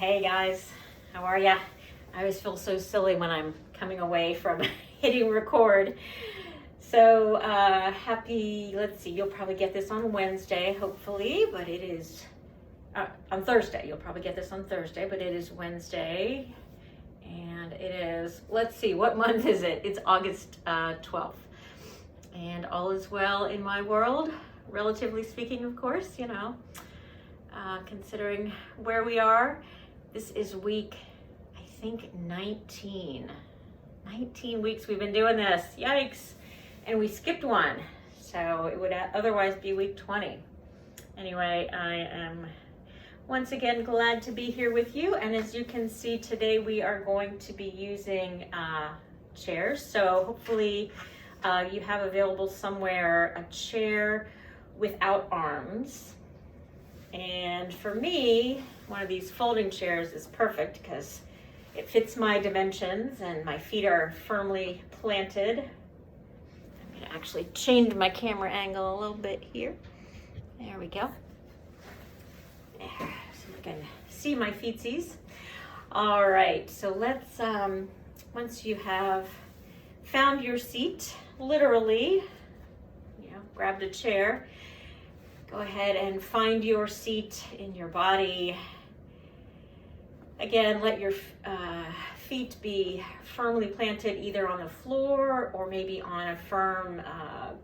Hey guys, how are ya? I always feel so silly when I'm coming away from hitting record. So let's see, you'll probably get this on Wednesday, hopefully, but it is on Thursday. You'll probably get this on Thursday, but it is Wednesday. And it is, let's see, what month is it? It's August 12th. And all is well in my world, relatively speaking, of course, considering where we are. This is week, I think, 19. 19 weeks we've been doing this. Yikes. And we skipped one. So it would otherwise be week 20. Anyway, I am once again glad to be here with you. And as you can see, today we are going to be using chairs. So hopefully you have available somewhere a chair without arms. And for me, one of these folding chairs is perfect because it fits my dimensions and my feet are firmly planted. I'm going to actually change my camera angle a little bit here. There we go. There, so you can see my feetsies. All right, so let's, once you have found your seat, literally, grabbed a chair, go ahead and find your seat in your body. Again, let your feet be firmly planted either on the floor or maybe on a firm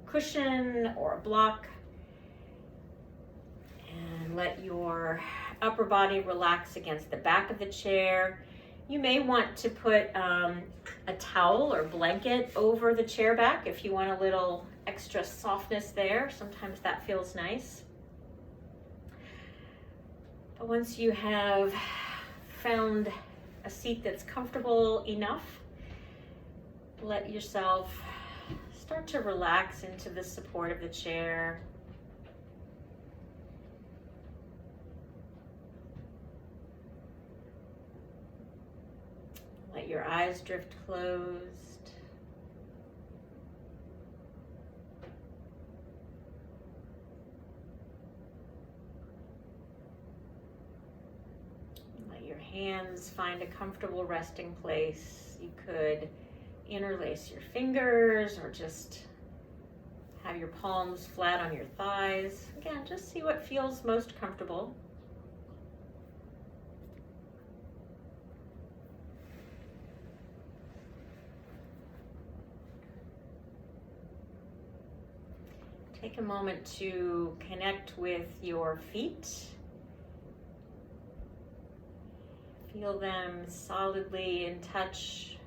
cushion or a block. And let your upper body relax against the back of the chair. You may want to put a towel or blanket over the chair back if you want a little extra softness there. Sometimes that feels nice. But once you have found a seat that's comfortable enough, let yourself start to relax into the support of the chair. Let your eyes drift closed. Let your hands find a comfortable resting place. You could interlace your fingers or just have your palms flat on your thighs. Again, just see what feels most comfortable. Take a moment to connect with your feet. Feel them solidly in touch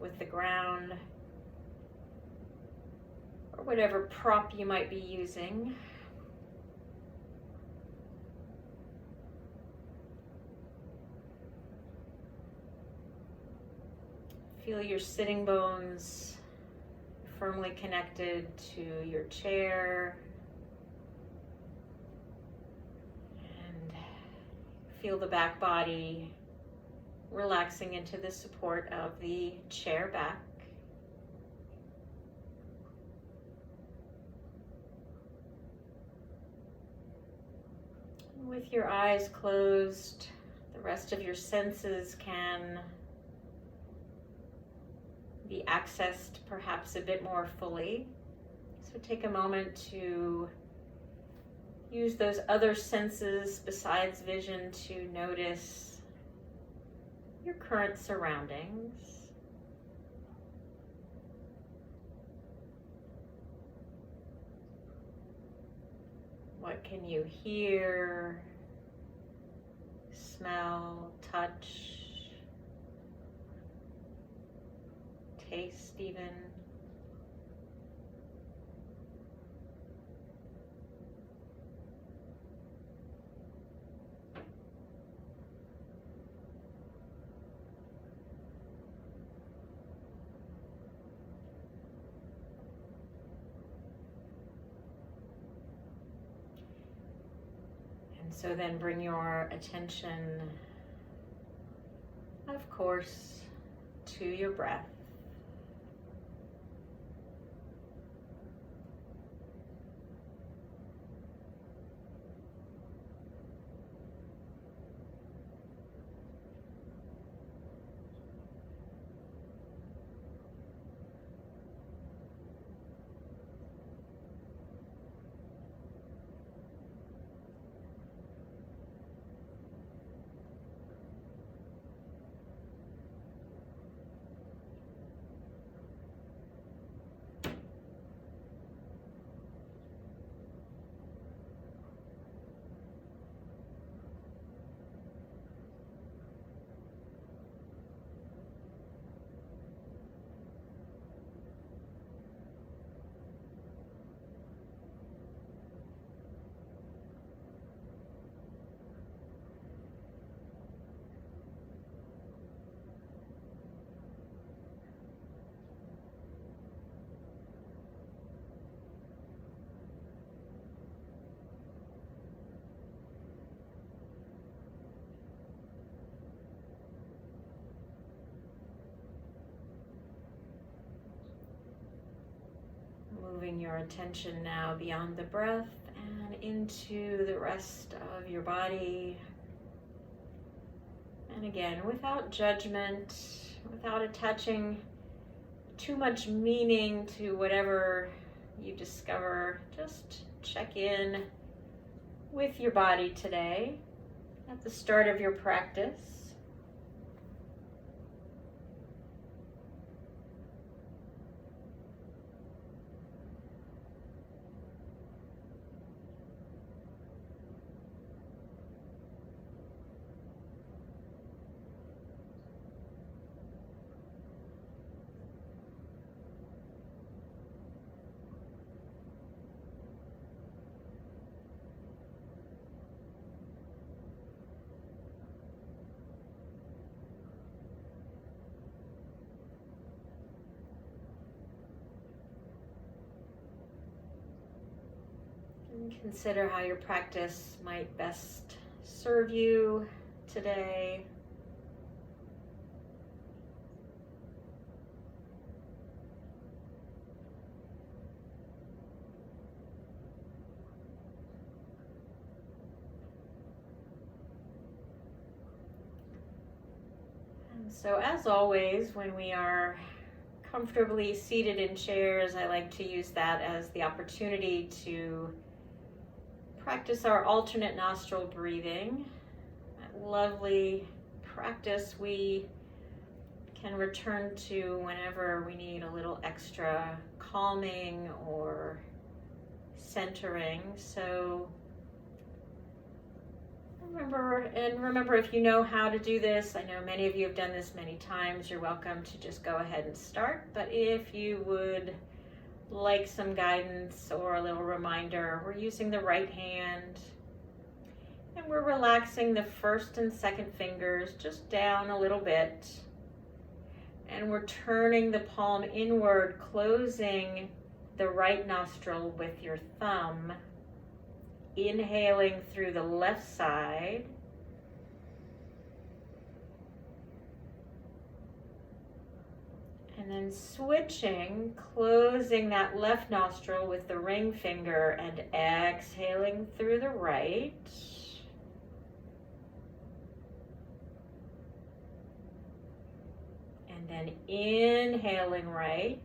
with the ground or whatever prop you might be using. Feel your sitting bones firmly connected to your chair, and feel the back body relaxing into the support of the chair back. With your eyes closed, the rest of your senses can be accessed perhaps a bit more fully. So take a moment to use those other senses besides vision to notice your current surroundings. What can you hear, smell, touch, taste even? And so then bring your attention, of course, to your breath. moving your attention now beyond the breath and into the rest of your body. And again, without judgment, without attaching too much meaning to whatever you discover, just check in with your body today at the start of your practice. Consider how your practice might best serve you today. And so, as always, when we are comfortably seated in chairs, I like to use that as the opportunity to practice our alternate nostril breathing. That lovely practice we can return to whenever we need a little extra calming or centering. So remember if you know how to do this, I know many of you have done this many times, you're welcome to just go ahead and start. But if you would like some guidance or a little reminder, we're using the right hand and we're relaxing the first and second fingers just down a little bit, and we're turning the palm inward, closing the right nostril with your thumb, inhaling through the left side, and then switching, closing that left nostril with the ring finger and exhaling through the right. And then inhaling right.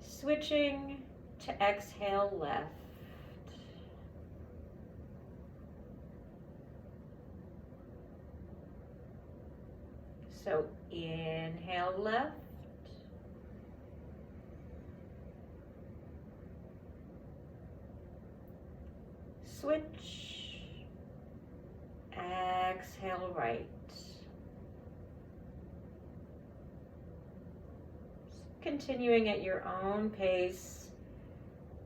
Switching to exhale left. So inhale left. Switch. Exhale right. Continuing at your own pace.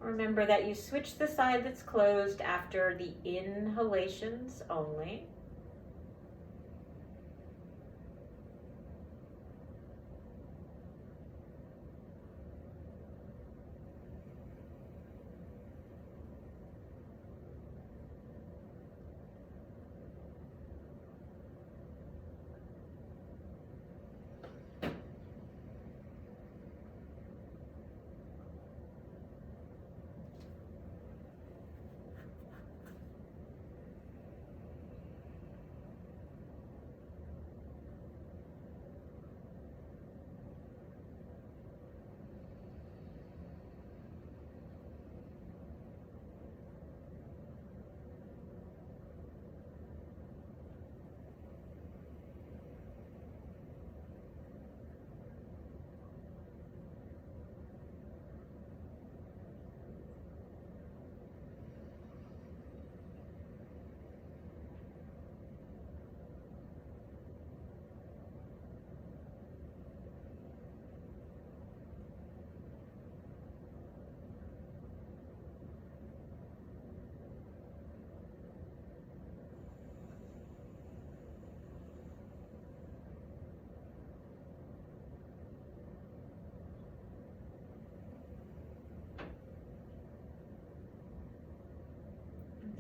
Remember that you switch the side that's closed after the inhalations only.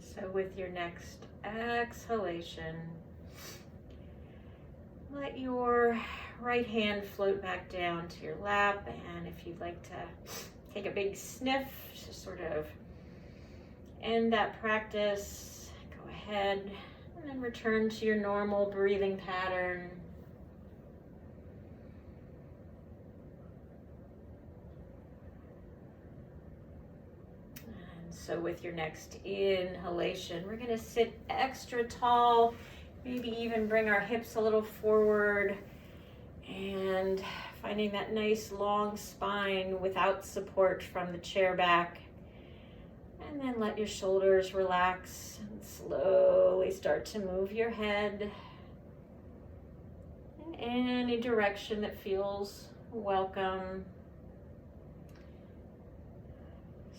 So with your next exhalation, let your right hand float back down to your lap. And if you'd like to take a big sniff to sort of end that practice, go ahead and then return to your normal breathing pattern. And so with your next inhalation, we're going to sit extra tall, maybe even bring our hips a little forward, and finding that nice long spine without support from the chair back. And then let your shoulders relax and slowly start to move your head in any direction that feels welcome.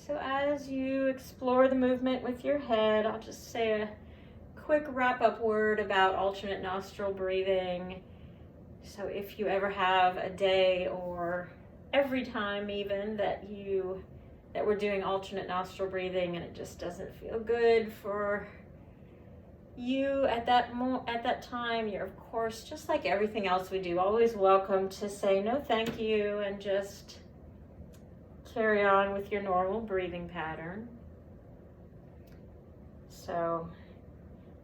So as you explore the movement with your head, I'll just say a quick wrap-up word about alternate nostril breathing. So if you ever have a day or every time even that we're doing alternate nostril breathing and it just doesn't feel good for you at that time, you're of course, just like everything else we do, always welcome to say no thank you and just carry on with your normal breathing pattern. So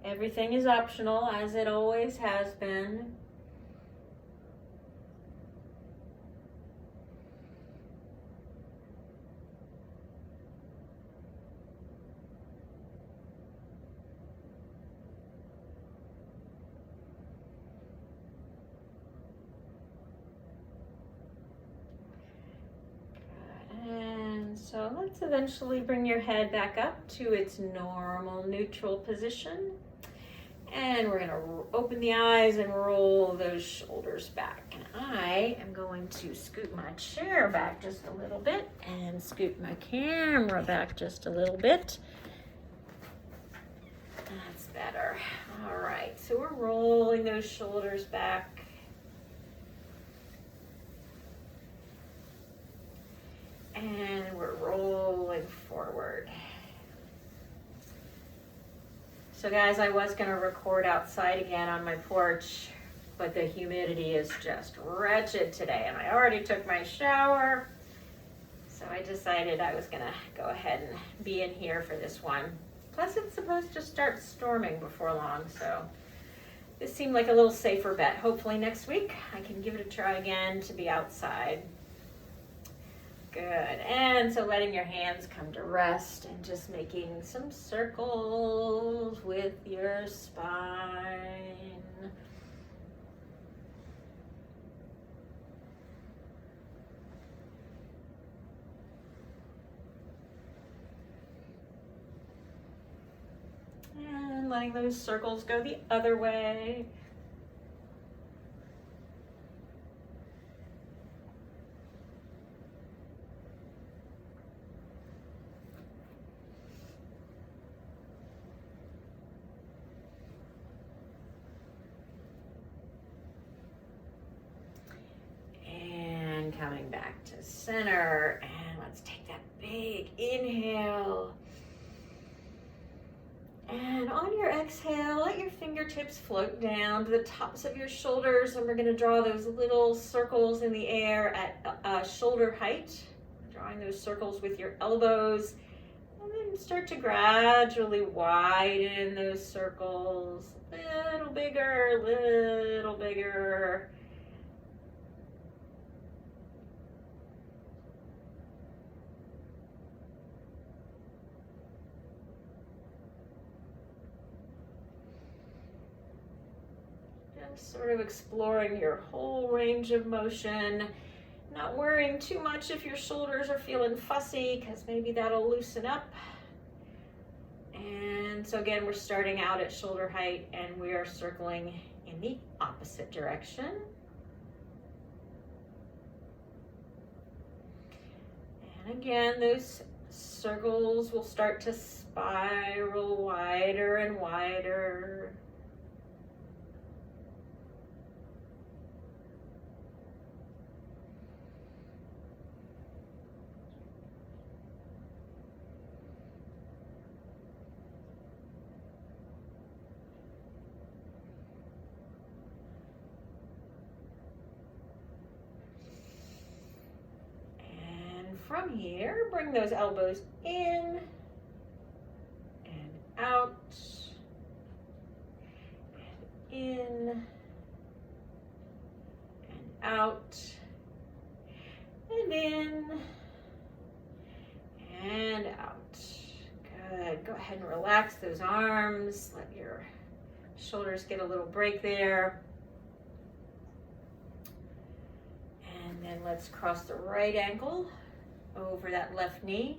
everything is optional, as it always has been. So let's eventually bring your head back up to its normal neutral position. And we're going to open the eyes and roll those shoulders back. And I am going to scoot my chair back just a little bit and scoot my camera back just a little bit. That's better. All right, so we're rolling those shoulders back. And we're rolling forward. So guys, I was going to record outside again on my porch, but the humidity is just wretched today, and I already took my shower, so I decided I was going to go ahead and be in here for this one. Plus it's supposed to start storming before long, so this seemed like a little safer bet. Hopefully next week I can give it a try again to be outside. Good. And so letting your hands come to rest and just making some circles with your spine. And letting those circles go the other way. Coming back to center, and let's take that big inhale. And on your exhale, let your fingertips float down to the tops of your shoulders, and we're going to draw those little circles in the air at shoulder height, drawing those circles with your elbows, and then start to gradually widen those circles, little bigger, little bigger. Sort of exploring your whole range of motion, not worrying too much if your shoulders are feeling fussy, because maybe that'll loosen up. And so again, we're starting out at shoulder height and we are circling in the opposite direction. And again, those circles will start to spiral wider and wider. from here, bring those elbows in and out, and in and out, and in and out. Good. Go ahead and relax those arms. Let your shoulders get a little break there. And then let's cross the right ankle over that left knee.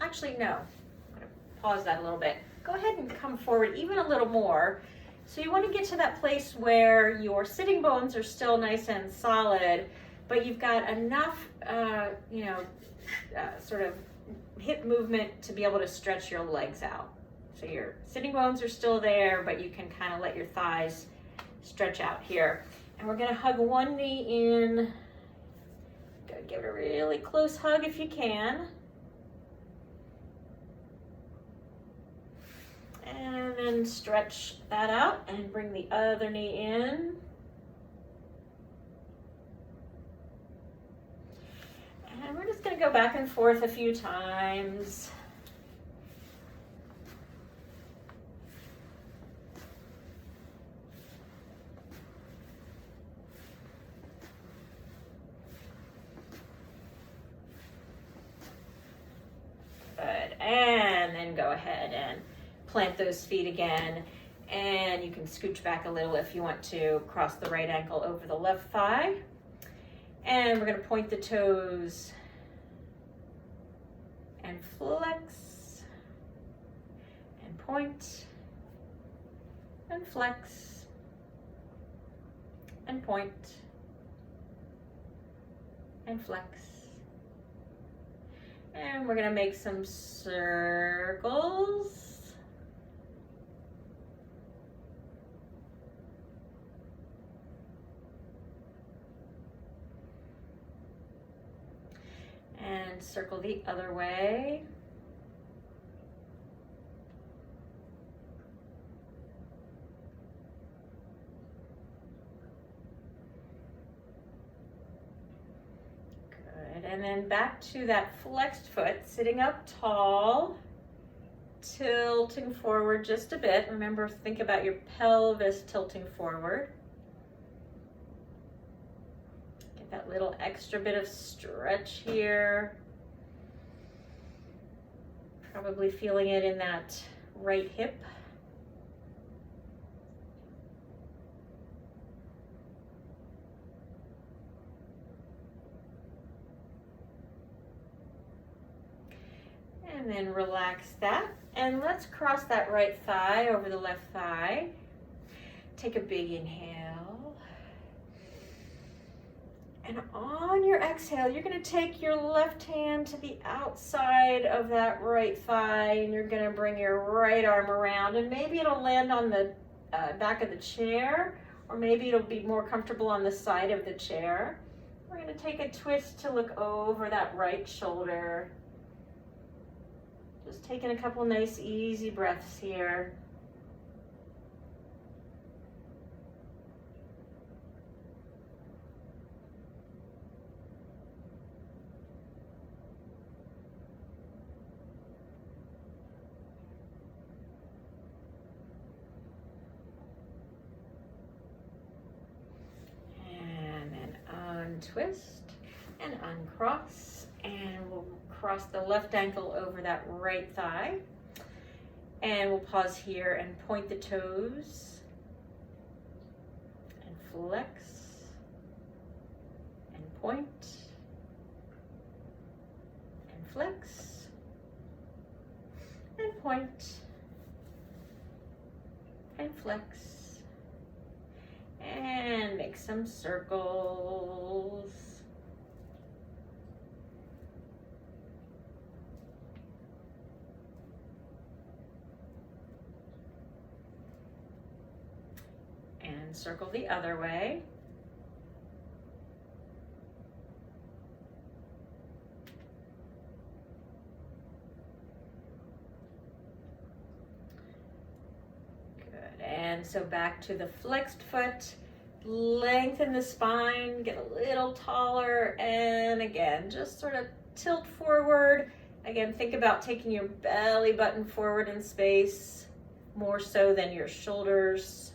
Actually, no. I'm going to pause that a little bit. Go ahead and come forward even a little more. So you want to get to that place where your sitting bones are still nice and solid, but you've got enough, sort of hip movement to be able to stretch your legs out. So your sitting bones are still there, but you can kind of let your thighs stretch out here. And we're going to hug one knee in. Good. Give it a really close hug if you can. And then stretch that out and bring the other knee in. And we're just going to go back and forth a few times. Good. And then go ahead and plant those feet again. And you can scooch back a little if you want to. Cross the right ankle over the left thigh. And we're going to point the toes and flex and point and flex and point and flex. And we're going to make some circles. And circle the other way. Good. And then back to that flexed foot, sitting up tall, tilting forward just a bit. Remember, think about your pelvis tilting forward. That little extra bit of stretch here. Probably feeling it in that right hip. And then relax that. And let's cross that right thigh over the left thigh. Take a big inhale. And on your exhale, you're going to take your left hand to the outside of that right thigh, and you're going to bring your right arm around, and maybe it'll land on the back of the chair, or maybe it'll be more comfortable on the side of the chair. We're going to take a twist to look over that right shoulder. Just taking a couple nice, easy breaths here. Twist and uncross, and we'll cross the left ankle over that right thigh, and we'll pause here and point the toes and flex and point and flex and point and flex. And make some circles. And circle the other way. And so back to the flexed foot, lengthen the spine, get a little taller, and again, just sort of tilt forward. Again, think about taking your belly button forward in space, more so than your shoulders.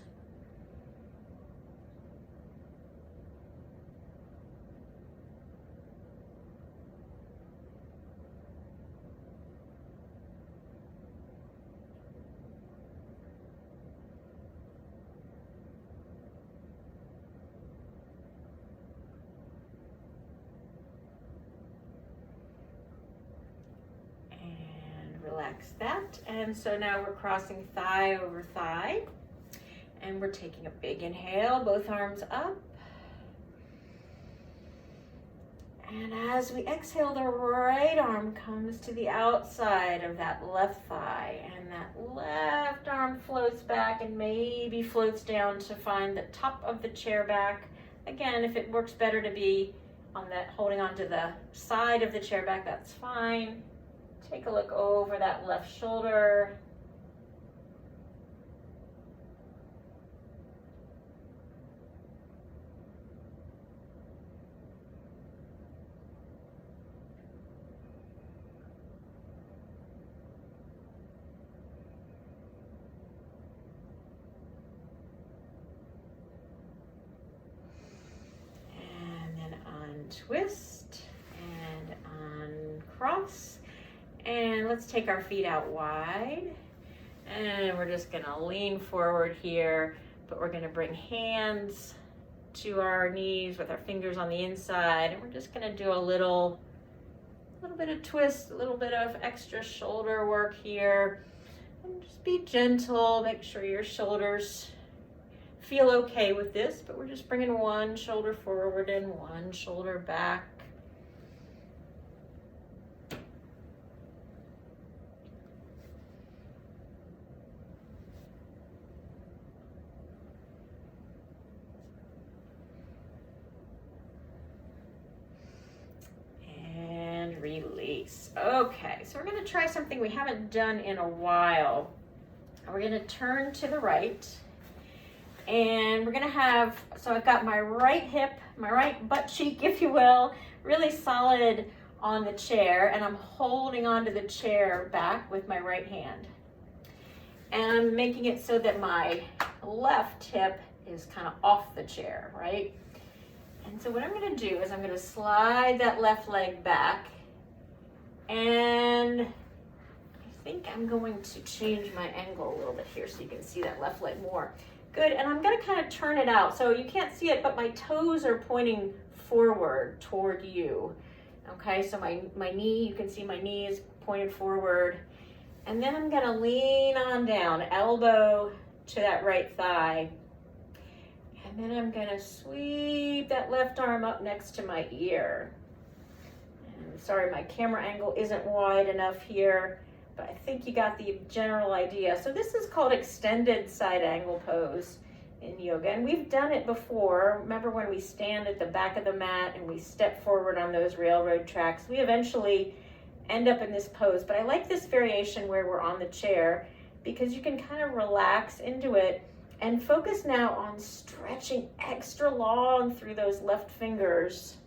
Relax that. And so now we're crossing thigh over thigh. And we're taking a big inhale, both arms up. And as we exhale, the right arm comes to the outside of that left thigh. And that left arm floats back and maybe floats down to find the top of the chair back. Again, if it works better to be on that, holding onto the side of the chair back, that's fine. Take a look over that left shoulder. And then untwist and uncross. And let's take our feet out wide. And we're just gonna lean forward here, but we're gonna bring hands to our knees with our fingers on the inside. And we're just gonna do a little bit of twist, a little bit of extra shoulder work here. And just be gentle, make sure your shoulders feel okay with this, but we're just bringing one shoulder forward and one shoulder back. Release. Okay, so we're going to try something we haven't done in a while. We're going to turn to the right, and we're going to have, so I've got my right hip, my right butt cheek, if you will, really solid on the chair, and I'm holding onto the chair back with my right hand. And I'm making it so that my left hip is kind of off the chair, right? And so what I'm going to do is I'm going to slide that left leg back. And I think I'm going to change my angle a little bit here so you can see that left leg more. Good, and I'm gonna kind of turn it out. So you can't see it, but my toes are pointing forward toward you. Okay, so my knee, you can see my knee is pointed forward. And then I'm gonna lean on down, elbow to that right thigh. And then I'm gonna sweep that left arm up next to my ear. Sorry, my camera angle isn't wide enough here, but I think you got the general idea. So this is called extended side angle pose in yoga, and we've done it before. Remember when we stand at the back of the mat and we step forward on those railroad tracks? We eventually end up in this pose, but I like this variation where we're on the chair because you can kind of relax into it and focus now on stretching extra long through those left fingers.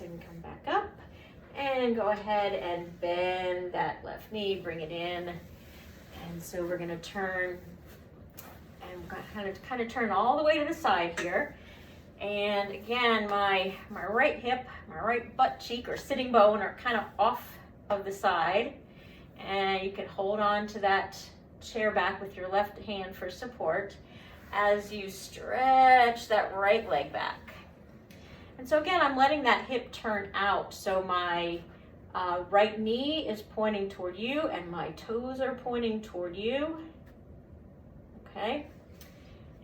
And come back up and go ahead and bend that left knee, bring it in. And so we're going to turn and kind of turn all the way to the side here. And again, my right hip, my right butt cheek or sitting bone are kind of off of the side. And you can hold on to that chair back with your left hand for support as you stretch that right leg back. And so again, I'm letting that hip turn out. So my right knee is pointing toward you and my toes are pointing toward you. Okay.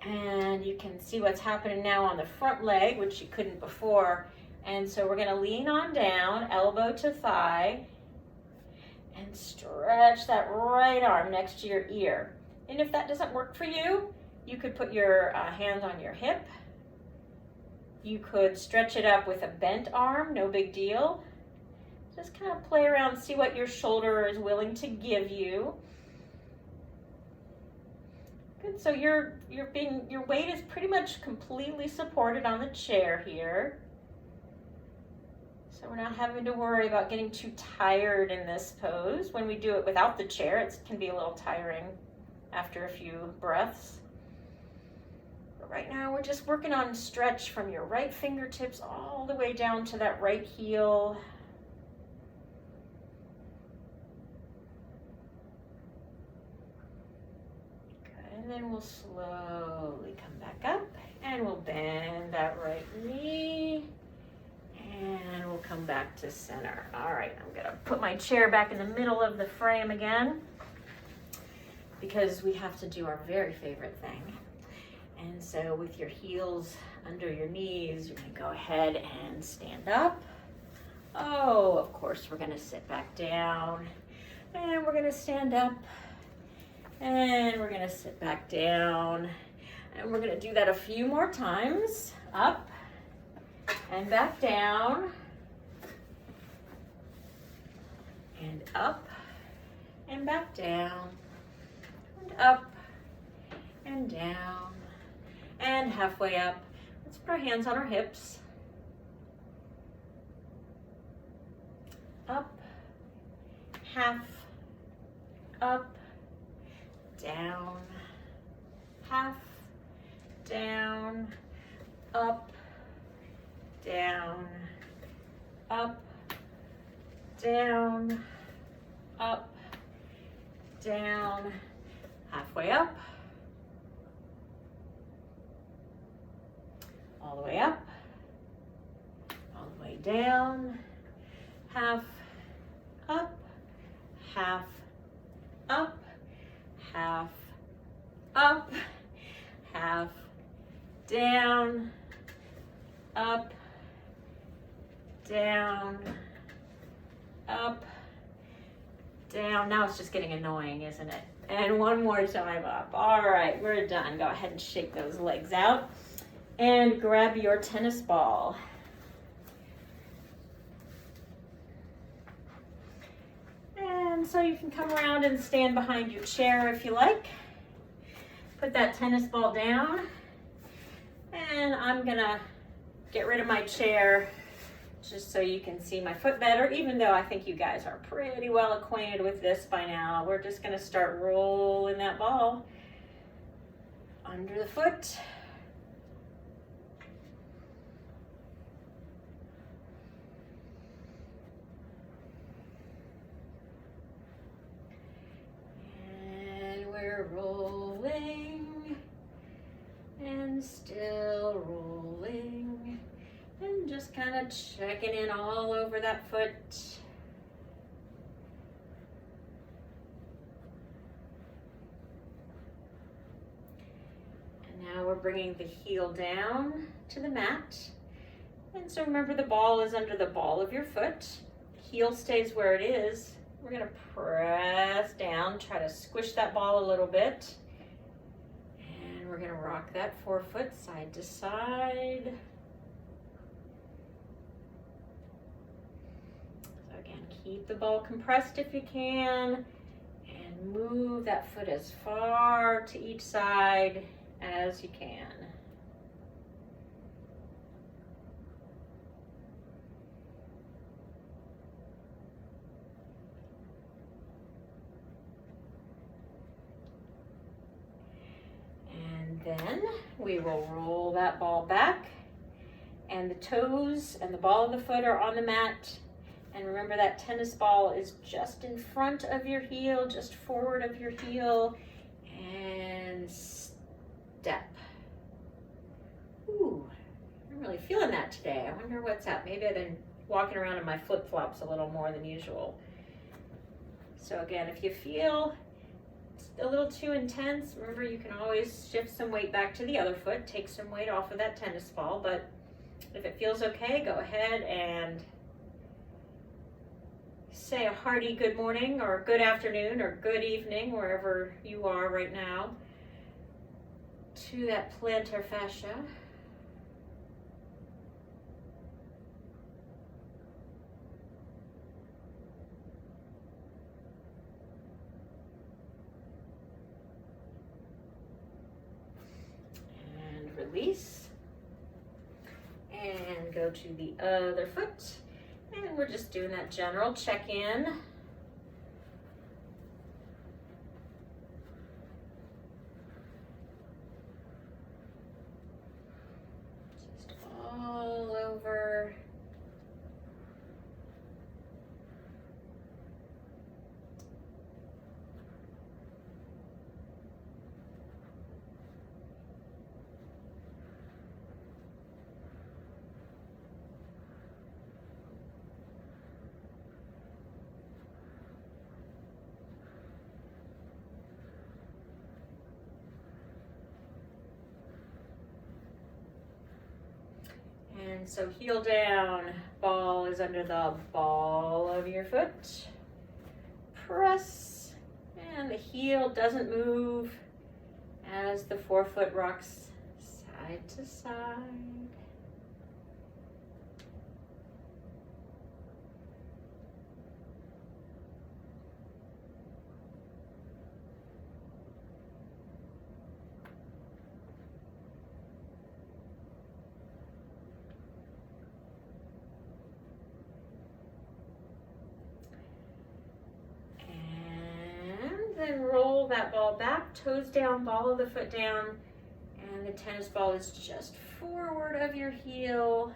And you can see what's happening now on the front leg, which you couldn't before. And so we're gonna lean on down, elbow to thigh, and stretch that right arm next to your ear. And if that doesn't work for you, you could put your hands on your hip. You could stretch it up with a bent arm, no big deal. Just kind of play around, see what your shoulder is willing to give you. Good. So your weight is pretty much completely supported on the chair here. So we're not having to worry about getting too tired in this pose. When we do it without the chair, it can be a little tiring after a few breaths. But right now we're just working on stretch from your right fingertips all the way down to that right heel. Good. And then we'll slowly come back up and we'll bend that right knee. And we'll come back to center. All right, I'm gonna put my chair back in the middle of the frame again because we have to do our very favorite thing. And so with your heels under your knees, you're gonna go ahead and stand up. Oh, of course, we're gonna sit back down and we're gonna stand up and we're gonna sit back down. And we're gonna do that a few more times. Up and back down, and up, and back down, and up, and down, and halfway up. Let's put our hands on our hips. Up, half, up, down, half, down, up, down, up, down, up, down, halfway up, all the way up, all the way down, half, up, half, up, half, up, half, down, up, down, up, down. Now it's just getting annoying, isn't it? And one more time up. All right, we're done. Go ahead and shake those legs out and grab your tennis ball. And so you can come around and stand behind your chair if you like. Put that tennis ball down. And I'm gonna get rid of my chair just so you can see my foot better, even though I think you guys are pretty well acquainted with this by now. We're just gonna start rolling that ball under the foot. And we're rolling and still rolling. And just kind of checking in all over that foot. And now we're bringing the heel down to the mat. And so remember, the ball is under the ball of your foot. The heel stays where it is. We're gonna press down, try to squish that ball a little bit. And we're gonna rock that forefoot side to side. Keep the ball compressed if you can, and move that foot as far to each side as you can. And then we will roll that ball back, and the toes and the ball of the foot are on the mat. And remember, that tennis ball is just in front of your heel, just forward of your heel, and step. Ooh, I'm really feeling that today. I wonder what's up. Maybe I've been walking around in my flip-flops a little more than usual. So again, if you feel it's a little too intense, remember you can always shift some weight back to the other foot, take some weight off of that tennis ball, but if it feels okay, go ahead and say a hearty good morning or good afternoon or good evening, wherever you are right now, to that plantar fascia. release. And go to the other foot. And we're just doing that general check-in. Just all over. And so heel down, ball is under the ball of your foot. Press, and the heel doesn't move as the forefoot rocks side to side. Then roll that ball back, toes down, ball of the foot down, and the tennis ball is just forward of your heel.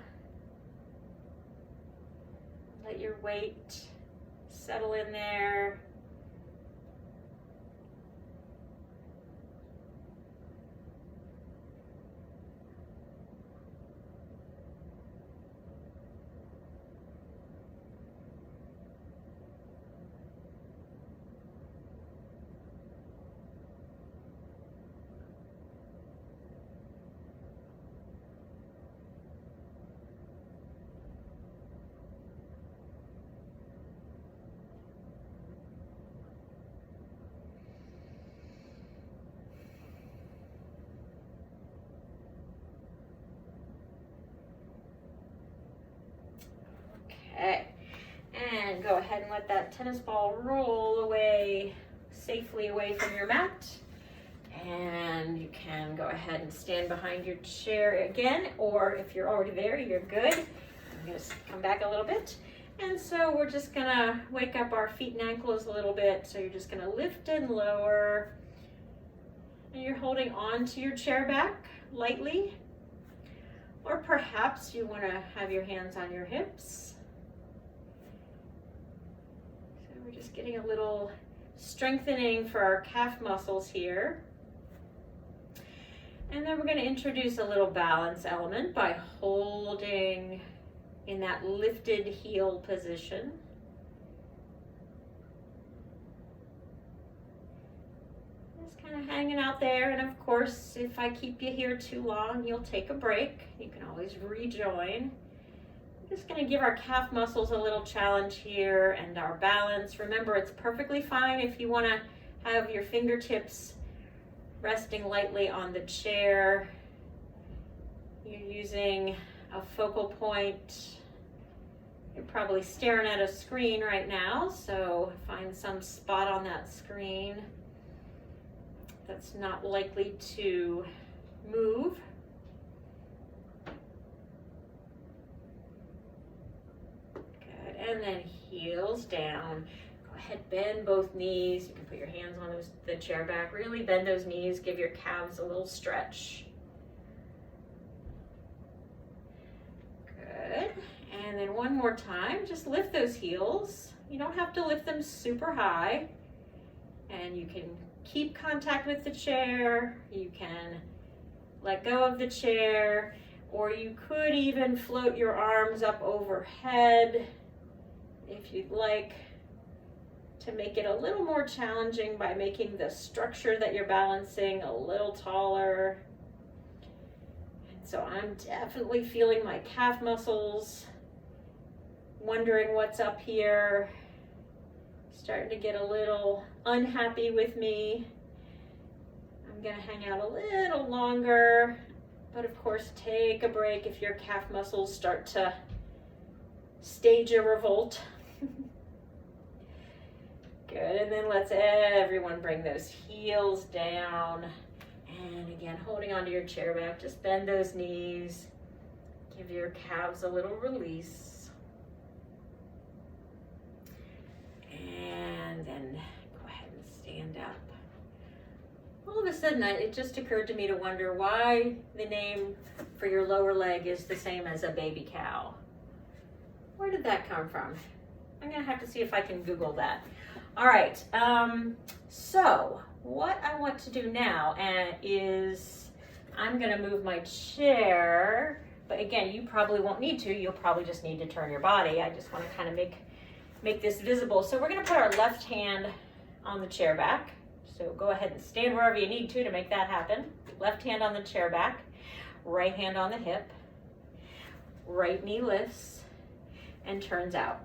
Let your weight settle in there. Okay, and go ahead and let that tennis ball roll away, safely away from your mat. And you can go ahead and stand behind your chair again, or if you're already there, you're good. I'm gonna come back a little bit. And so we're just gonna wake up our feet and ankles a little bit. So you're just gonna lift and lower. And you're holding on to your chair back lightly. Or perhaps you wanna have your hands on your hips. So we're just getting a little strengthening for our calf muscles here. And then we're going to introduce a little balance element by holding in that lifted heel position. Just kind of hanging out there. And of course, if I keep you here too long, you'll take a break. You can always rejoin. I'm just going to give our calf muscles a little challenge here and our balance. Remember, it's perfectly fine if you want to have your fingertips resting lightly on the chair. You're using a focal point. You're probably staring at a screen right now, so find some spot on that screen that's not likely to move. Good, and then heels down. Head, bend both knees. You can put your hands on the chair back. Really bend those knees. Give your calves a little stretch. Good. And then one more time, just lift those heels. You don't have to lift them super high. And you can keep contact with the chair. You can let go of the chair. Or you could even float your arms up overhead if you'd like, to make it a little more challenging by making the structure that you're balancing a little taller. And so I'm definitely feeling my calf muscles, wondering what's up here, starting to get a little unhappy with me. I'm gonna hang out a little longer, but of course take a break if your calf muscles start to stage a revolt. Good, and then let's everyone bring those heels down And again, holding onto your chair back, just bend those knees. Give your calves a little release. And then go ahead and stand up. All of a sudden, it just occurred to me to wonder why the name for your lower leg is the same as a baby cow. Where did that come from? I'm gonna have to see if I can Google that. All right, so what I want to do now is I'm gonna move my chair, but again, you probably won't need to. You'll probably just need to turn your body. I just wanna kind of make this visible. So we're gonna put our left hand on the chair back. So go ahead and stand wherever you need to make that happen. Left hand on the chair back, right hand on the hip, right knee lifts and turns out.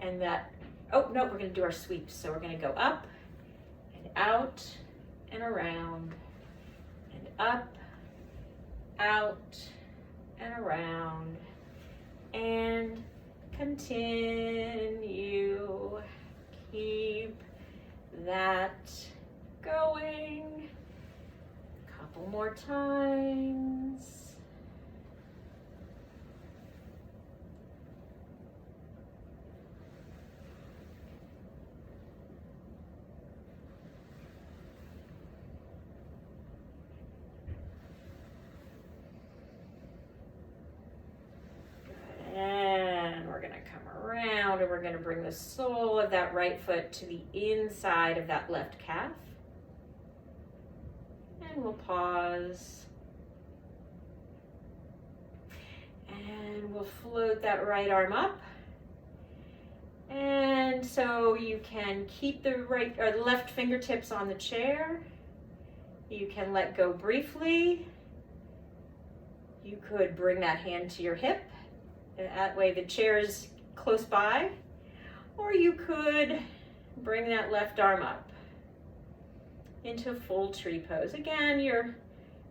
And that, oh no, we're gonna do our sweeps. So we're gonna go up and out and around and up, out and around and continue. Keep that going. A couple more times. And we're going to come around and we're going to bring the sole of that right foot to the inside of that left calf. And we'll pause. And we'll float that right arm up. And so you can keep the right or the left fingertips on the chair. You can let go briefly. You could bring that hand to your hip. That way the chair is close by. Or you could bring that left arm up into full tree pose. Again, you're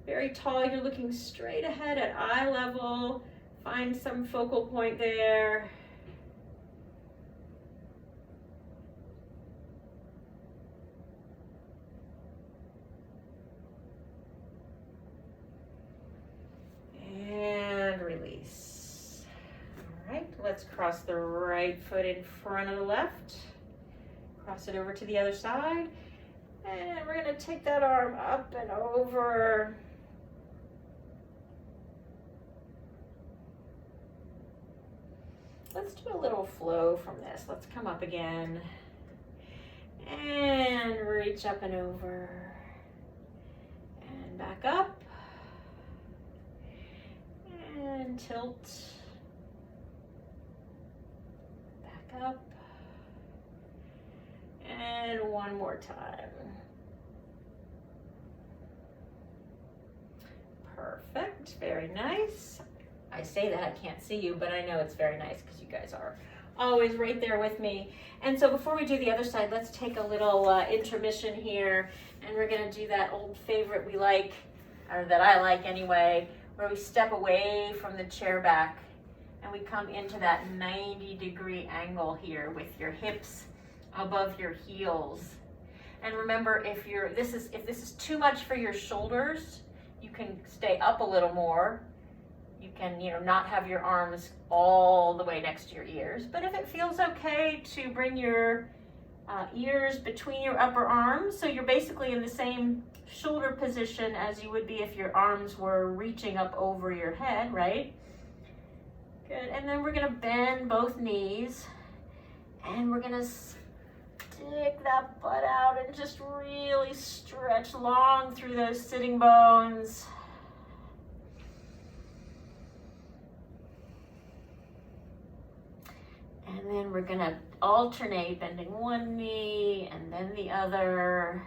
very tall. You're looking straight ahead at eye level. Find some focal point there. And release. All right, let's cross the right foot in front of the left. Cross it over to the other side. And we're gonna take that arm up and over. Let's do a little flow from this. Let's come up again. And reach up and over. And back up. And tilt. Back up. And one more time. Perfect, very nice. I say that, I can't see you, but I know it's very nice because you guys are always right there with me. And so before we do the other side, let's take a little intermission here, and we're gonna do that old favorite we like, or that I like anyway, where we step away from the chair back and we come into that 90-degree angle here with your hips above your heels. And remember, if this is too much for your shoulders, you can stay up a little more. You can, not have your arms all the way next to your ears. But if it feels okay to bring your ears between your upper arms, so you're basically in the same shoulder position as you would be if your arms were reaching up over your head, right? Good, and then we're gonna bend both knees, and we're gonna stick that butt out and just really stretch long through those sitting bones. And then we're gonna alternate, bending one knee and then the other.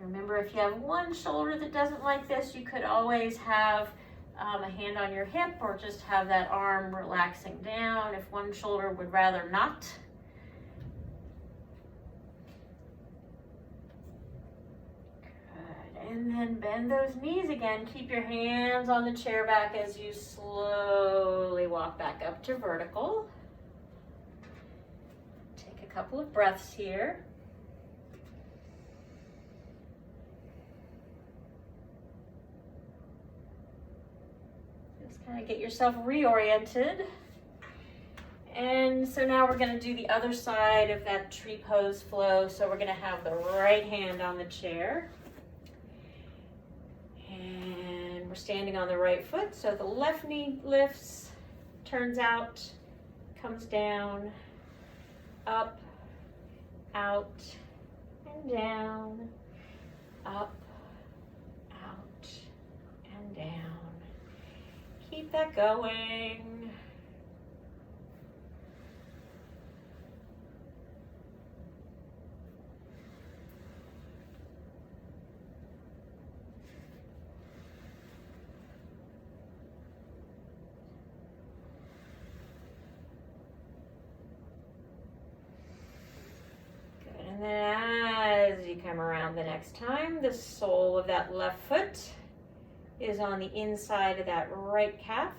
Remember, if you have one shoulder that doesn't like this, you could always have a hand on your hip or just have that arm relaxing down if one shoulder would rather not. Good. And then bend those knees again. Keep your hands on the chair back as you slowly walk back up to vertical. Take a couple of breaths here. Just kind of get yourself reoriented. And so now we're going to do the other side of that tree pose flow. So we're going to have the right hand on the chair. And we're standing on the right foot. So the left knee lifts, turns out, comes down, up, out, and down, up, out, and down. Keep that going. And then as you come around the next time, the sole of that left foot is on the inside of that right calf.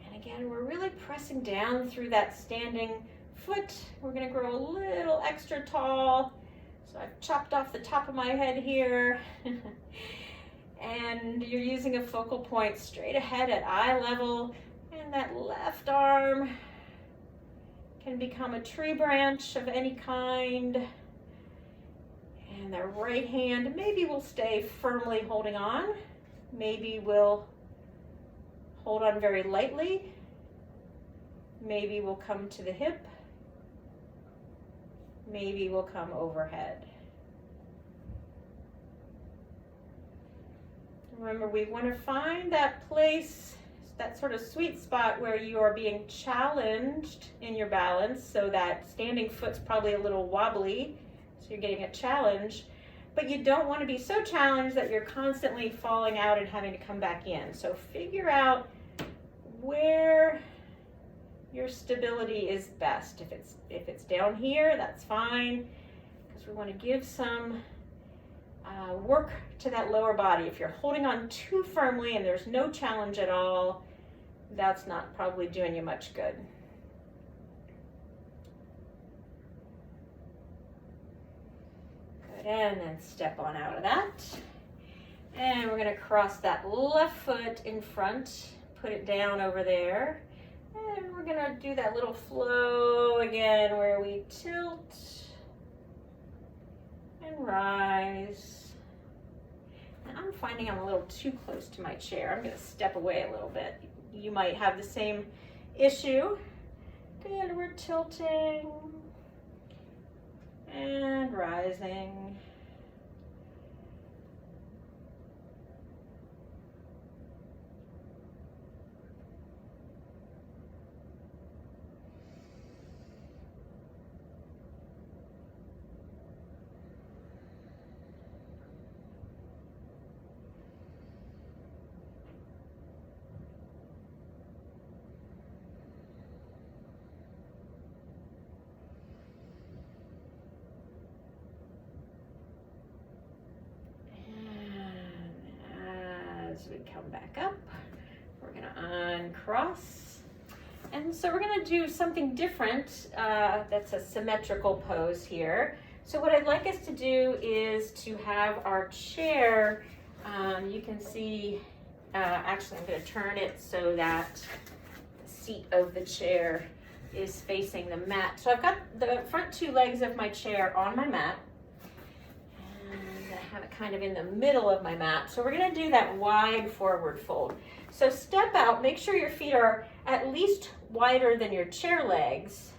And again, we're really pressing down through that standing foot. We're going to grow a little extra tall. So I've chopped off the top of my head here. And you're using a focal point straight ahead at eye level. And that left arm can become a tree branch of any kind. And the right hand maybe will stay firmly holding on. Maybe we'll hold on very lightly. Maybe we'll come to the hip. Maybe we'll come overhead. Remember, we want to find that place, that sort of sweet spot where you are being challenged in your balance. So that standing foot's probably a little wobbly, so you're getting a challenge, but you don't want to be so challenged that you're constantly falling out and having to come back in. So figure out where your stability is best. If it's down here, that's fine, because we want to give some work to that lower body. If you're holding on too firmly and there's no challenge at all, that's not probably doing you much good. Good, and then step on out of that. And we're going to cross that left foot in front, put it down over there. And we're going to do that little flow again where we tilt and rise. And I'm finding I'm a little too close to my chair. I'm going to step away a little bit. You might have the same issue. Good, we're tilting and rising. As we come back up, we're going to uncross. And so we're going to do something different. That's a symmetrical pose here. So what I'd like us to do is to have our chair, you can see, actually I'm going to turn it so that the seat of the chair is facing the mat. So I've got the front two legs of my chair on my mat. Have it kind of in the middle of my mat. So we're going to do that wide forward fold. So step out, make sure your feet are at least wider than your chair legs,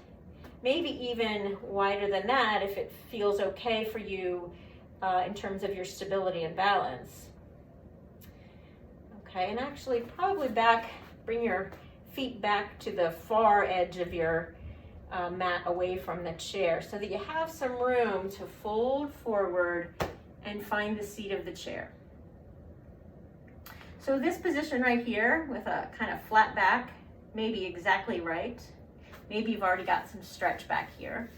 maybe even wider than that if it feels okay for you in terms of your stability and balance. Okay, and actually probably bring your feet back to the far edge of your mat away from the chair so that you have some room to fold forward and find the seat of the chair. So this position right here with a kind of flat back may be exactly right. Maybe you've already got some stretch back here.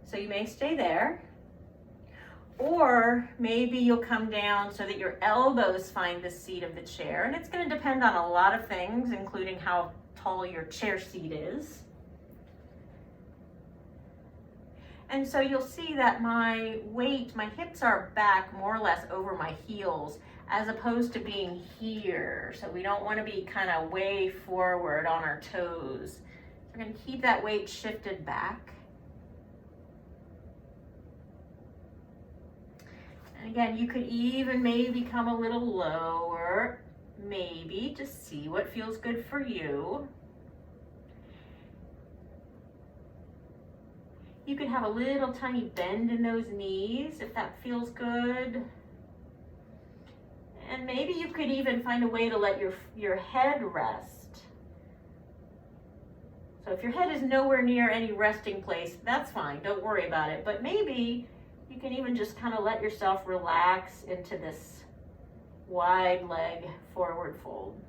So you may stay there. Or maybe you'll come down so that your elbows find the seat of the chair. And it's going to depend on a lot of things, including how tall your chair seat is. And so you'll see that my weight, my hips are back more or less over my heels as opposed to being here. So we don't want to be kind of way forward on our toes. We're going to keep that weight shifted back. And again, you could even maybe come a little lower, maybe, just see what feels good for you. You can have a little tiny bend in those knees if that feels good. And maybe you could even find a way to let your head rest. So if your head is nowhere near any resting place, that's fine, don't worry about it. But maybe you can even just kind of let yourself relax into this wide leg forward fold.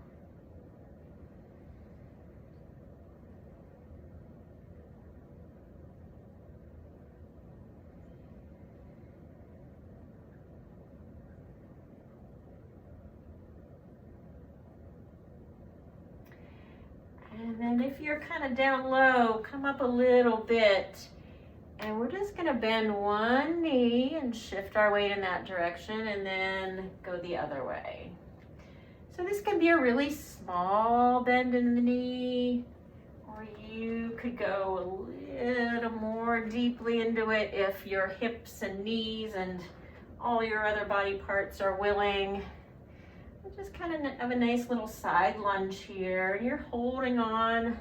And then if you're kind of down low, come up a little bit. And we're just going to bend one knee and shift our weight in that direction and then go the other way. So this can be a really small bend in the knee, or you could go a little more deeply into it if your hips and knees and all your other body parts are willing. Just kind of have a nice little side lunge here. You're holding on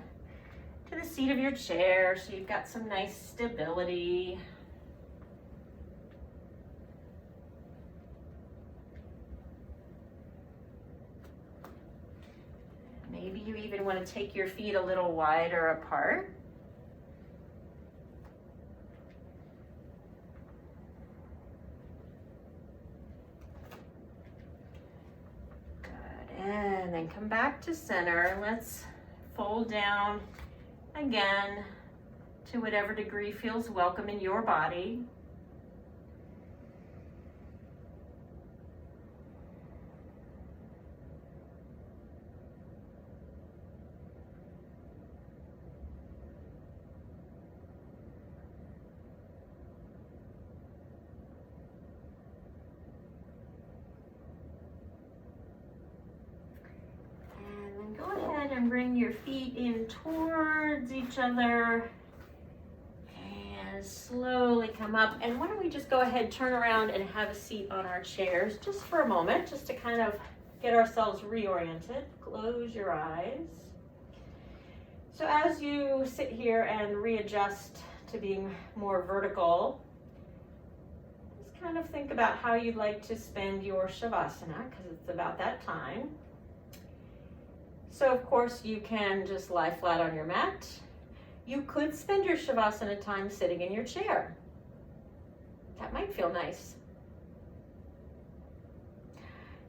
to the seat of your chair so you've got some nice stability. Maybe you even want to take your feet a little wider apart. And then come back to center. Let's fold down again to whatever degree feels welcome in your body. And bring your feet in towards each other and slowly come up. And why don't we just go ahead, turn around and have a seat on our chairs just for a moment, just to kind of get ourselves reoriented. Close your eyes. So as you sit here and readjust to being more vertical, just kind of think about how you'd like to spend your Shavasana, because it's about that time. So of course you can just lie flat on your mat. You could spend your Shavasana time sitting in your chair. That might feel nice.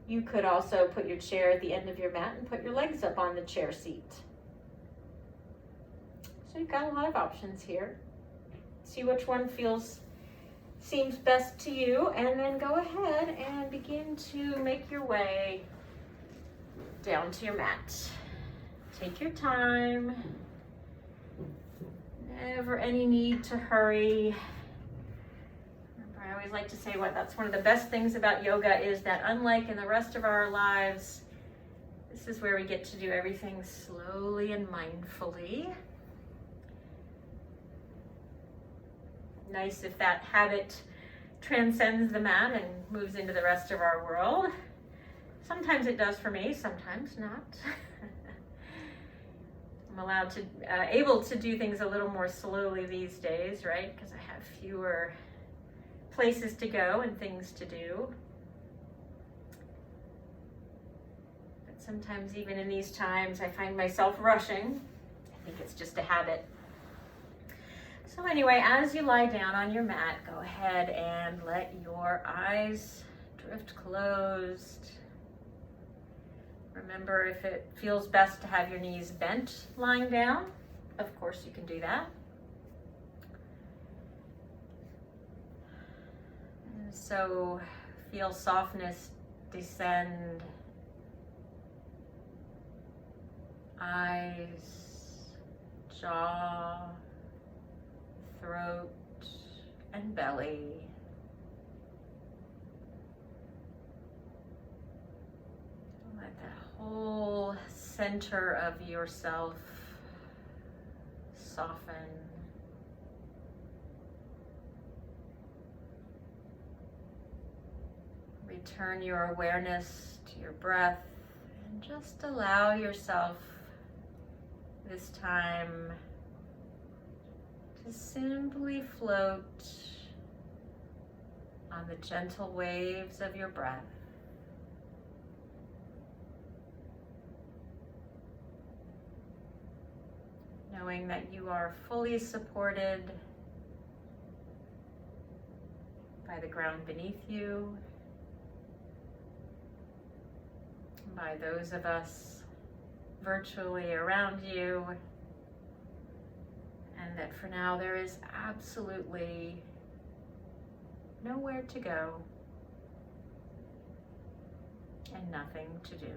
You could also put your chair at the end of your mat and put your legs up on the chair seat. So you've got a lot of options here. See which one seems best to you, and then go ahead and begin to make your way down to your mat. Take your time. Never any need to hurry. Remember, I always like to say that's one of the best things about yoga is that unlike in the rest of our lives, this is where we get to do everything slowly and mindfully. Nice if that habit transcends the mat and moves into the rest of our world. Sometimes it does for me, sometimes not. I'm able to do things a little more slowly these days, right? Because I have fewer places to go and things to do. But sometimes even in these times, I find myself rushing. I think it's just a habit. So anyway, as you lie down on your mat, go ahead and let your eyes drift closed. Remember, if it feels best to have your knees bent lying down, of course you can do that. And so feel softness descend, eyes, jaw, throat, and belly. Let that whole center of yourself soften. Return your awareness to your breath and just allow yourself this time to simply float on the gentle waves of your breath. Knowing that you are fully supported by the ground beneath you, by those of us virtually around you, and that for now there is absolutely nowhere to go and nothing to do.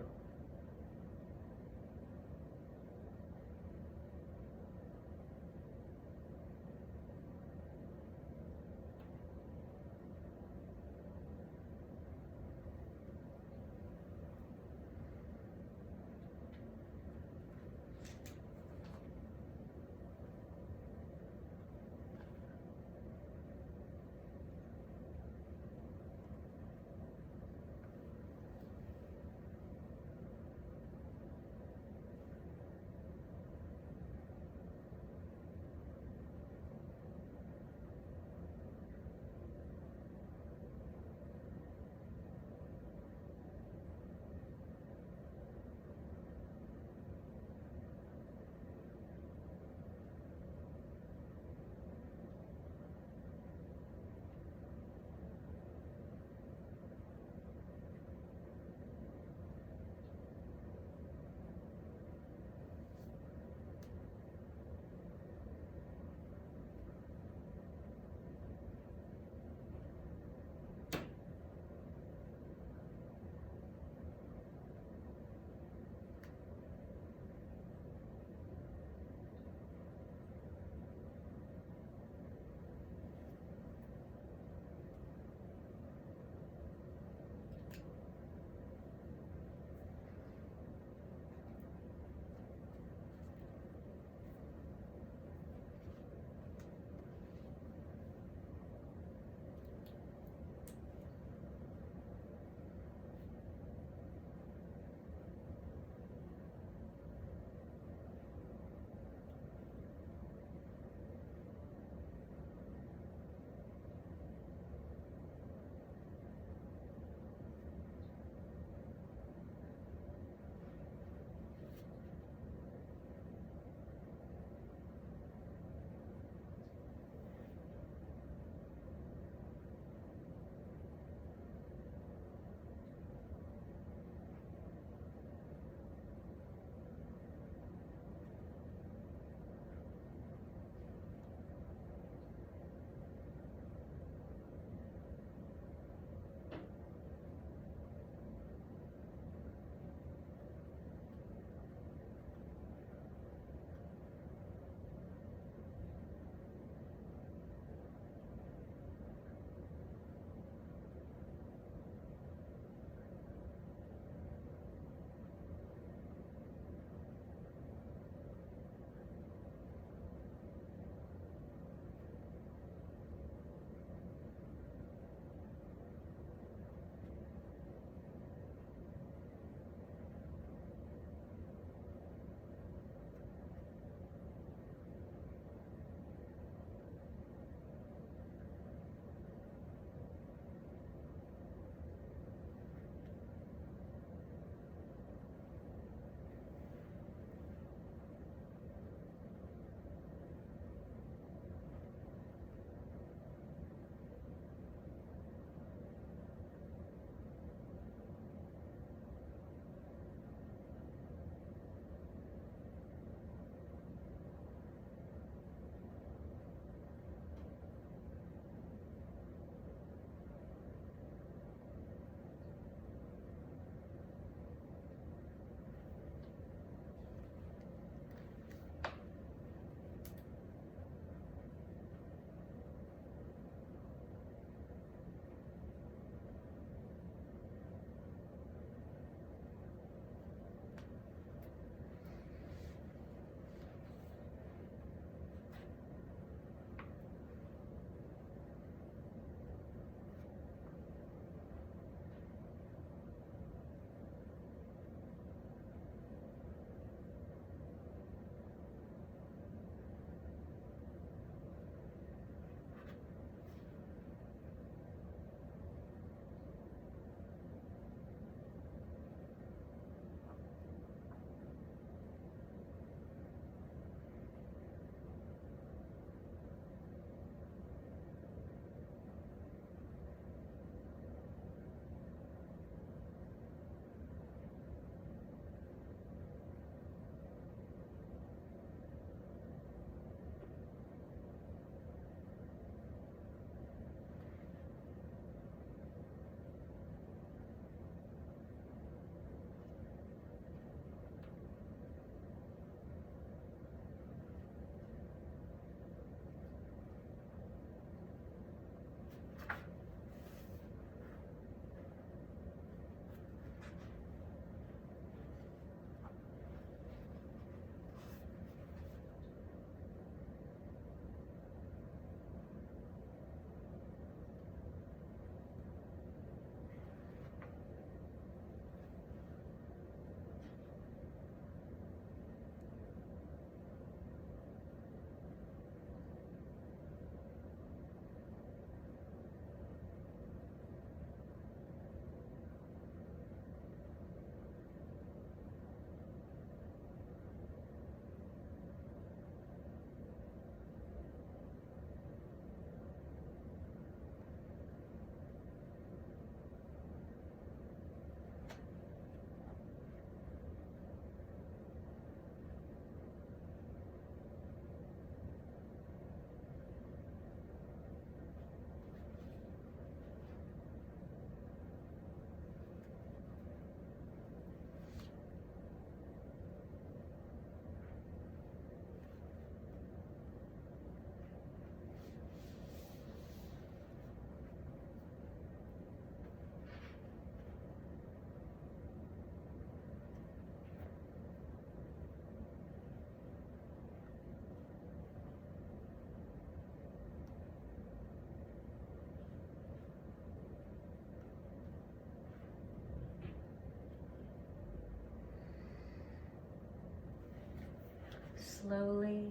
slowly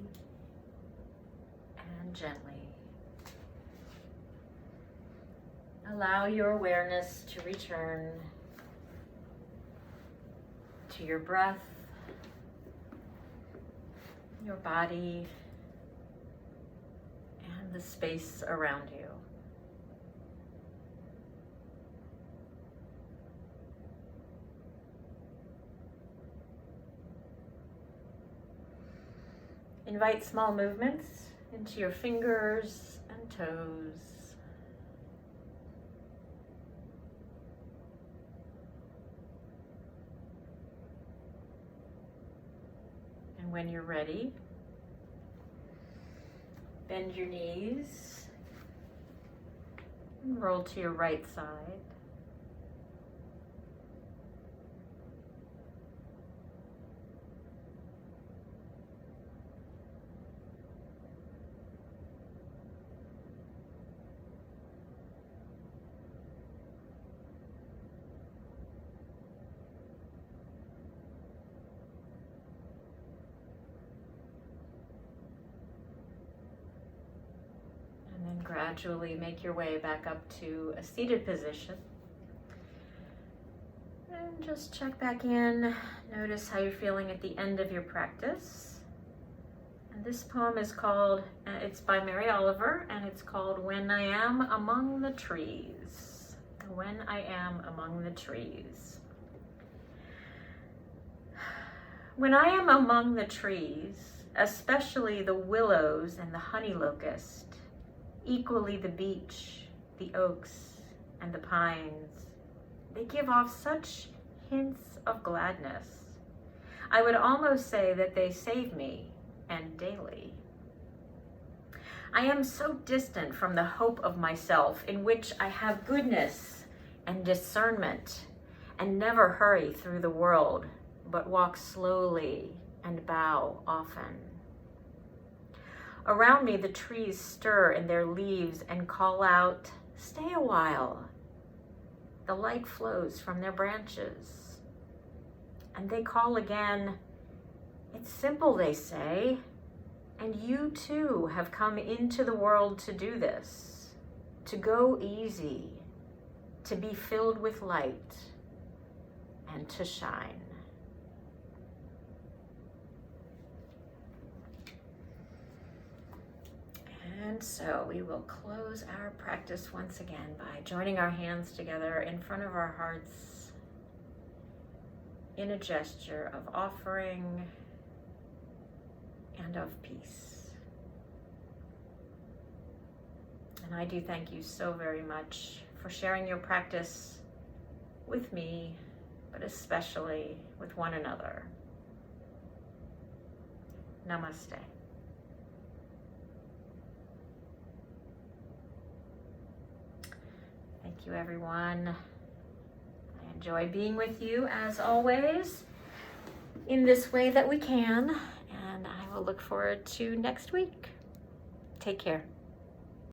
and gently. Allow your awareness to return to your breath, your body, and the space around you. Invite small movements into your fingers and toes. And when you're ready, bend your knees and roll to your right side. Gradually make your way back up to a seated position. And just check back in. Notice how you're feeling at the end of your practice. And this poem is called, it's by Mary Oliver, and it's called When I Am Among the Trees. When I Am Among the Trees. When I am among the trees, especially the willows and the honey locust, equally the beech, the oaks, and the pines, they give off such hints of gladness. I would almost say that they save me, and daily. I am so distant from the hope of myself, in which I have goodness and discernment, and never hurry through the world, but walk slowly and bow often. Around me, the trees stir in their leaves and call out, "Stay a while." The light flows from their branches. And they call again, "It's simple," they say, "and you too have come into the world to do this, to go easy, to be filled with light, and to shine." And so we will close our practice once again by joining our hands together in front of our hearts in a gesture of offering and of peace. And I do thank you so very much for sharing your practice with me, but especially with one another. Namaste. Thank you, everyone. I enjoy being with you, as always, in this way that we can, and I will look forward to next week. Take care.